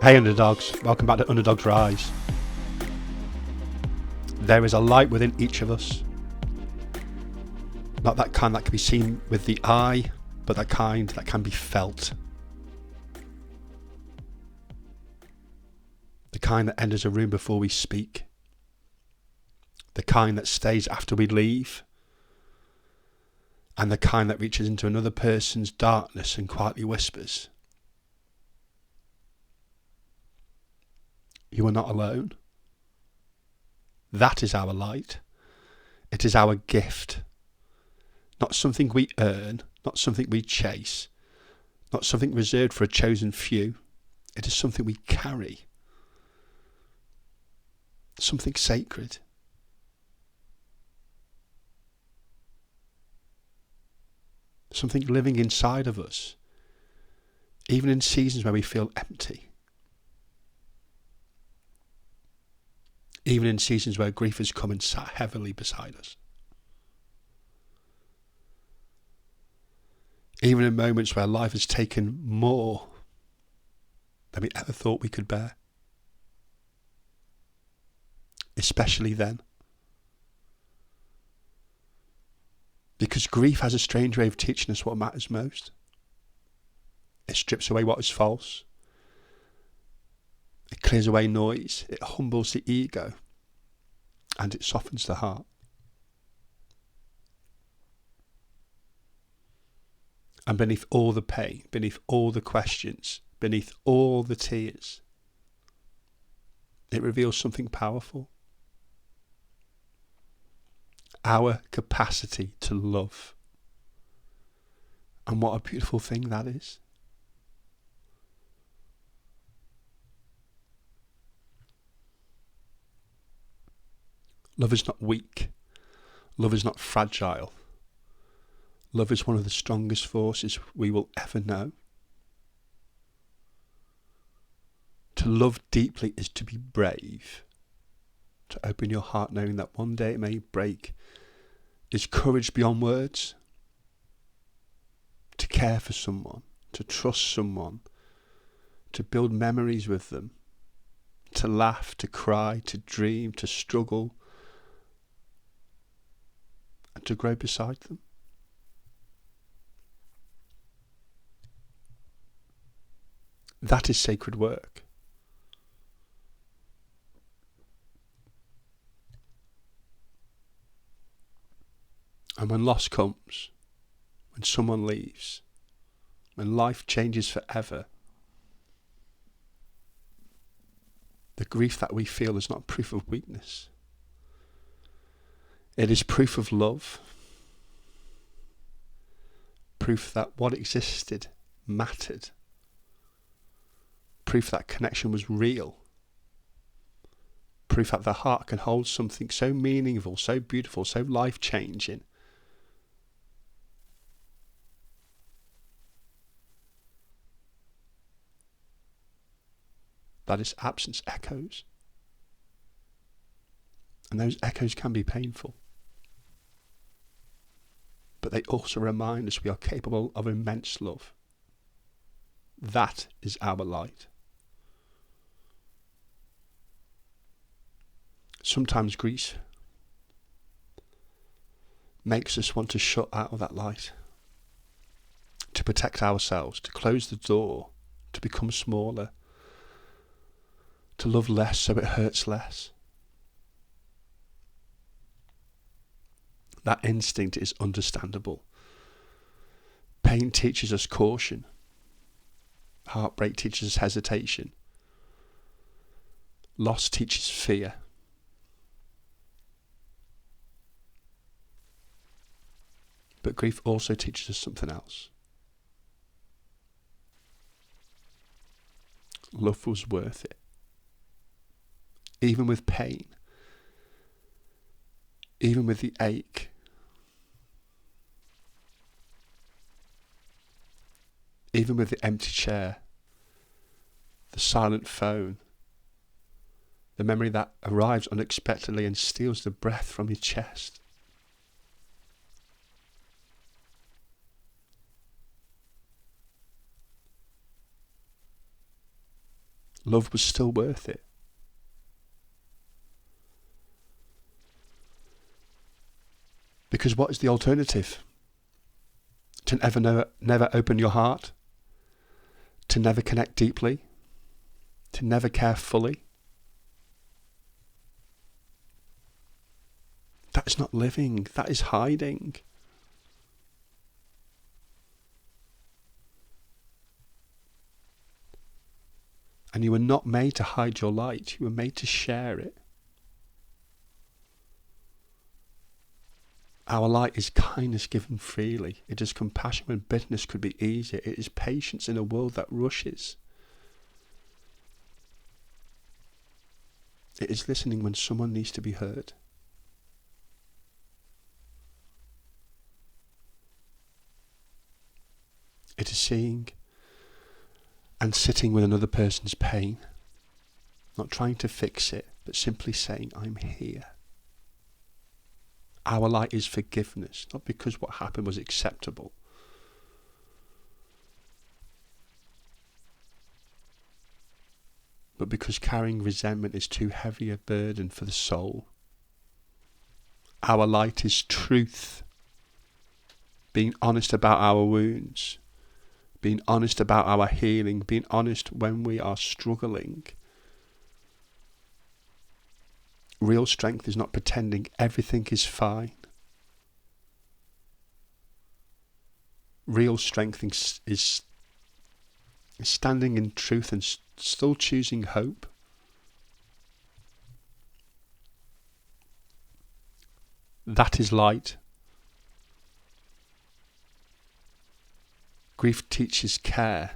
Hey underdogs, welcome back to Underdogs Rise. There is a light within each of us. Not that kind that can be seen with the eye, but that kind that can be felt. The kind that enters a room before we speak. The kind that stays after we leave. And the kind that reaches into another person's darkness and quietly whispers, "You are not alone." That is our light. It is our gift. Not something we earn, not something we chase, not something reserved for a chosen few. It is something we carry. Something sacred. Something living inside of us, even in seasons where we feel empty. Even in seasons where grief has come and sat heavily beside us. Even in moments where life has taken more than we ever thought we could bear. Especially then. Because grief has a strange way of teaching us what matters most. It strips away what is false. It clears away noise. It humbles the ego. And it softens the heart. And beneath all the pain, beneath all the questions, beneath all the tears, it reveals something powerful. Our capacity to love. And what a beautiful thing that is. Love is not weak. Love is not fragile. Love is one of the strongest forces we will ever know. To love deeply is to be brave. To open your heart knowing that one day it may break is courage beyond words. To care for someone, to trust someone, to build memories with them, to laugh, to cry, to dream, to struggle, and to grow beside them. That is sacred work. And when loss comes, when someone leaves, when life changes forever, the grief that we feel is not proof of weakness. It is proof of love. Proof that what existed mattered. Proof that connection was real. Proof that the heart can hold something so meaningful, so beautiful, so life-changing. That its absence echoes. And those echoes can be painful. But they also remind us we are capable of immense love. That is our light. Sometimes grief makes us want to shut out of that light, to protect ourselves, to close the door, to become smaller, to love less so it hurts less. That instinct is understandable. Pain teaches us caution. Heartbreak teaches us hesitation. Loss teaches fear. But grief also teaches us something else. Love was worth it. Even with pain. Even with the ache. Even with the empty chair. The silent phone. The memory that arrives unexpectedly and steals the breath from your chest. love was still worth it. Because what is the alternative? To never open your heart? To never connect deeply? To never care fully? That is not living, that is hiding. And you were not made to hide your light, you were made to share it. Our light is kindness given freely. It is compassion when bitterness could be easier. It is patience in a world that rushes. It is listening when someone needs to be heard. It is seeing and sitting with another person's pain, not trying to fix it, but simply saying, I'm here. Our light is forgiveness, not because what happened was acceptable, but because carrying resentment is too heavy a burden for the soul. Our light is truth, being honest about our wounds, being honest about our healing, being honest when we are struggling. Real strength is not pretending everything is fine. Real strength is standing in truth and still choosing hope. That is light. Grief teaches care.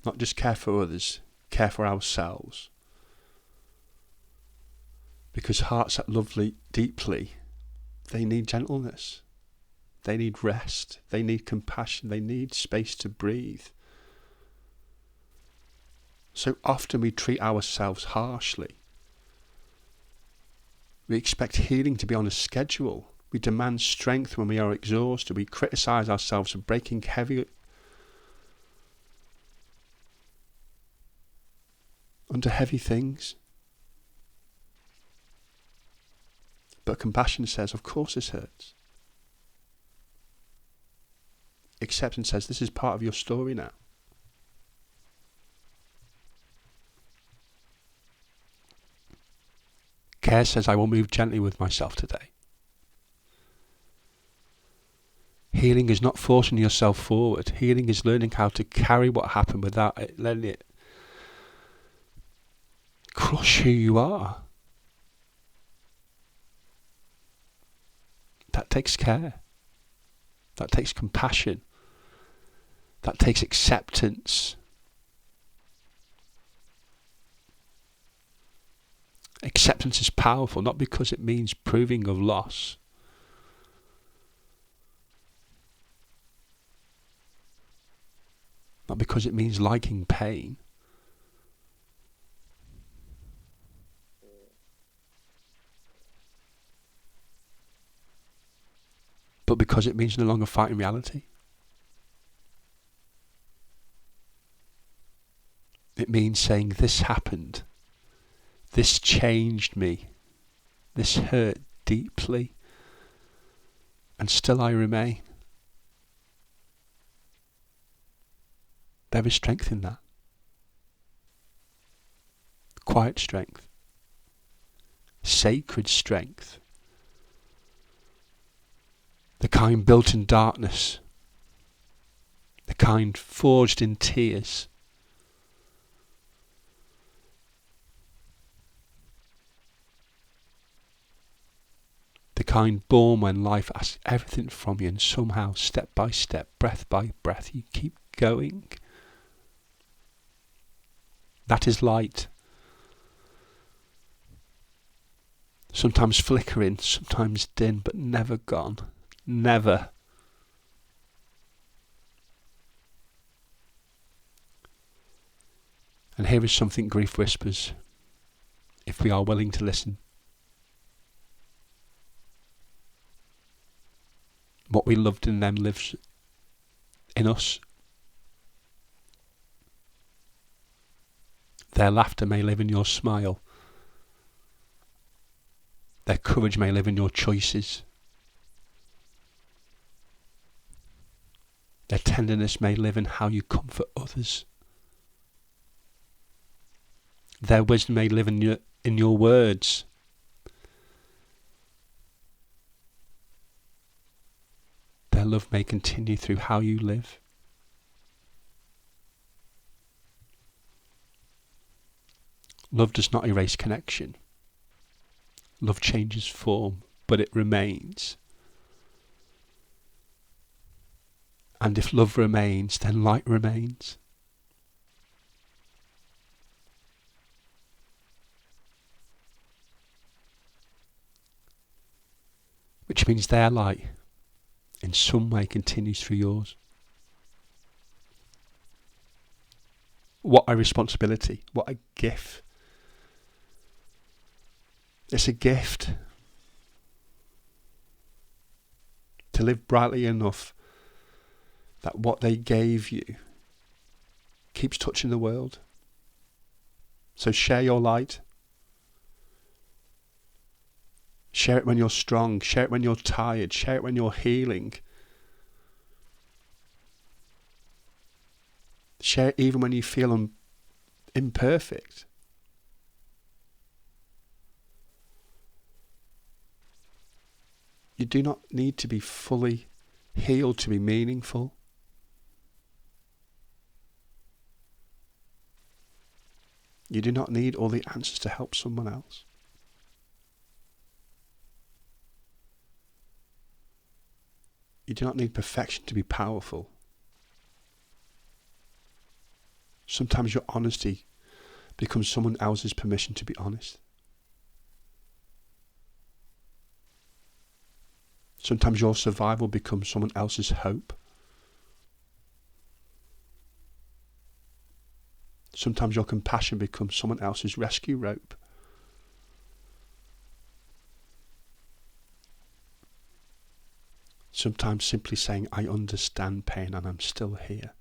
Not just care for others, care for ourselves. Because hearts that love deeply, they need gentleness. They need rest. They need compassion. They need space to breathe. So often we treat ourselves harshly. We expect healing to be on a schedule. We demand strength when we are exhausted. We criticize ourselves for breaking heavy under heavy things. But compassion says, of course this hurts. Acceptance says, this is part of your story now. Care says, I will move gently with myself today. Healing is not forcing yourself forward. Healing is learning how to carry what happened without letting it crush who you are. That takes care. That takes compassion. That takes acceptance. Acceptance is powerful, not because it means proving of loss. Not because it means liking pain. But because it means no longer fighting reality. It means saying, this happened. This changed me. This hurt deeply. And still I remain. There is strength in that. Quiet strength. Sacred strength. The kind built in darkness. The kind forged in tears. The kind born when life asks everything from you and somehow, step by step, breath by breath, you keep going. That is light. Sometimes flickering, sometimes dim, but never gone. Never. And here is something grief whispers, if we are willing to listen. What we loved in them lives in us. Their laughter may live in your smile. Their courage may live in your choices. Their tenderness may live in how you comfort others. Their wisdom may live in your words. Their love may continue through how you live. Love does not erase connection. Love changes form, but it remains. And if love remains, then light remains. Which means their light in some way continues through yours. What a responsibility, what a gift. It's a gift to live brightly enough that what they gave you keeps touching the world. So share your light. Share it when you're strong. Share it when you're tired. Share it when you're healing. Share it even when you feel imperfect. You do not need to be fully healed to be meaningful. You do not need all the answers to help someone else. You do not need perfection to be powerful. Sometimes your honesty becomes someone else's permission to be honest. Sometimes your survival becomes someone else's hope. Sometimes your compassion becomes someone else's rescue rope. Sometimes simply saying, I understand pain and I'm still here.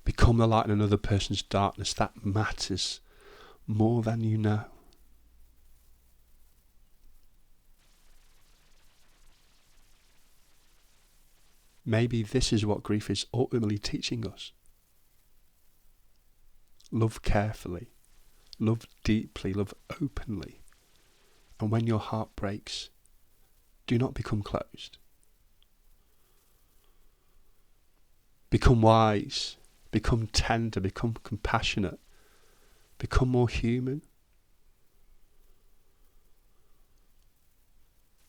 Become the light in another person's darkness. That matters more than you know. Maybe this is what grief is ultimately teaching us. Love carefully, love deeply, love openly. And when your heart breaks, do not become closed. Become wise, become tender, become compassionate, become more human.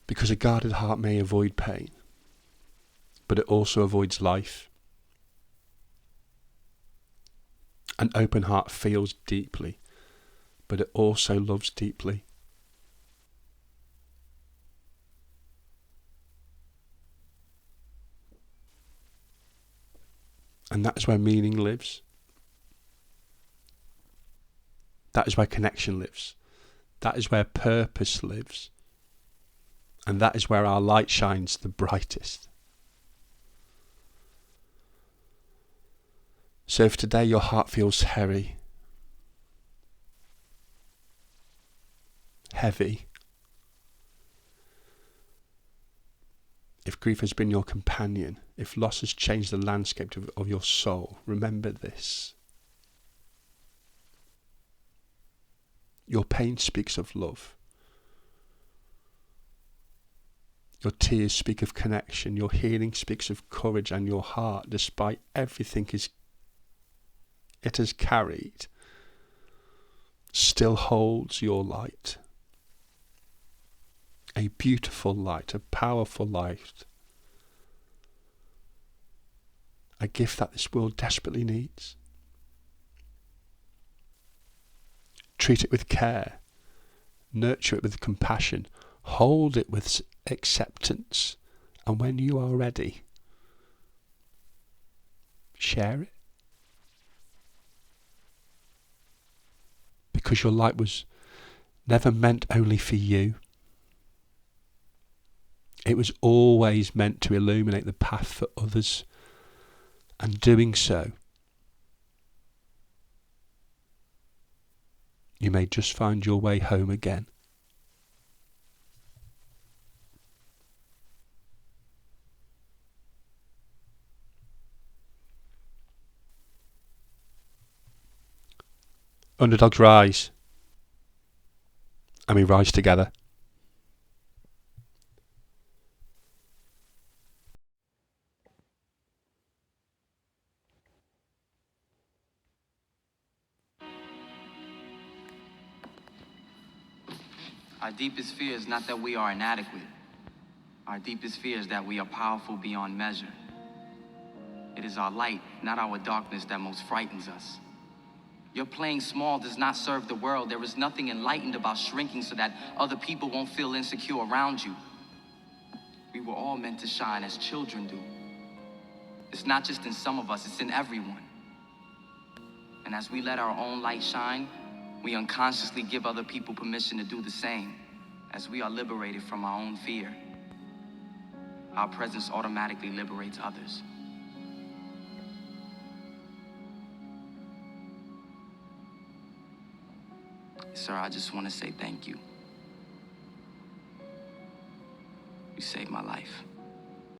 Because a guarded heart may avoid pain, but it also avoids life. An open heart feels deeply, but it also loves deeply. And that is where meaning lives. That is where connection lives. That is where purpose lives. And that is where our light shines the brightest. So if today your heart feels heavy, if grief has been your companion, if loss has changed the landscape of your soul, remember this. Your pain speaks of love. Your tears speak of connection. Your healing speaks of courage, and your heart, despite everything it has carried, still holds your light. A beautiful light, a powerful light. A gift that this world desperately needs. Treat it with care. Nurture it with compassion. Hold it with acceptance. And when you are ready, share it. Because your light was never meant only for you. It was always meant to illuminate the path for others. And doing so, you may just find your way home again. Underdogs rise, and we rise together. Our deepest fear is not that we are inadequate. Our deepest fear is that we are powerful beyond measure. It is our light, not our darkness, that most frightens us. Your playing small does not serve the world. There is nothing enlightened about shrinking so that other people won't feel insecure around you. We were all meant to shine as children do. It's not just in some of us, it's in everyone. And as we let our own light shine, we unconsciously give other people permission to do the same. As we are liberated from our own fear, our presence automatically liberates others. Sir, I just want to say thank you. You saved my life.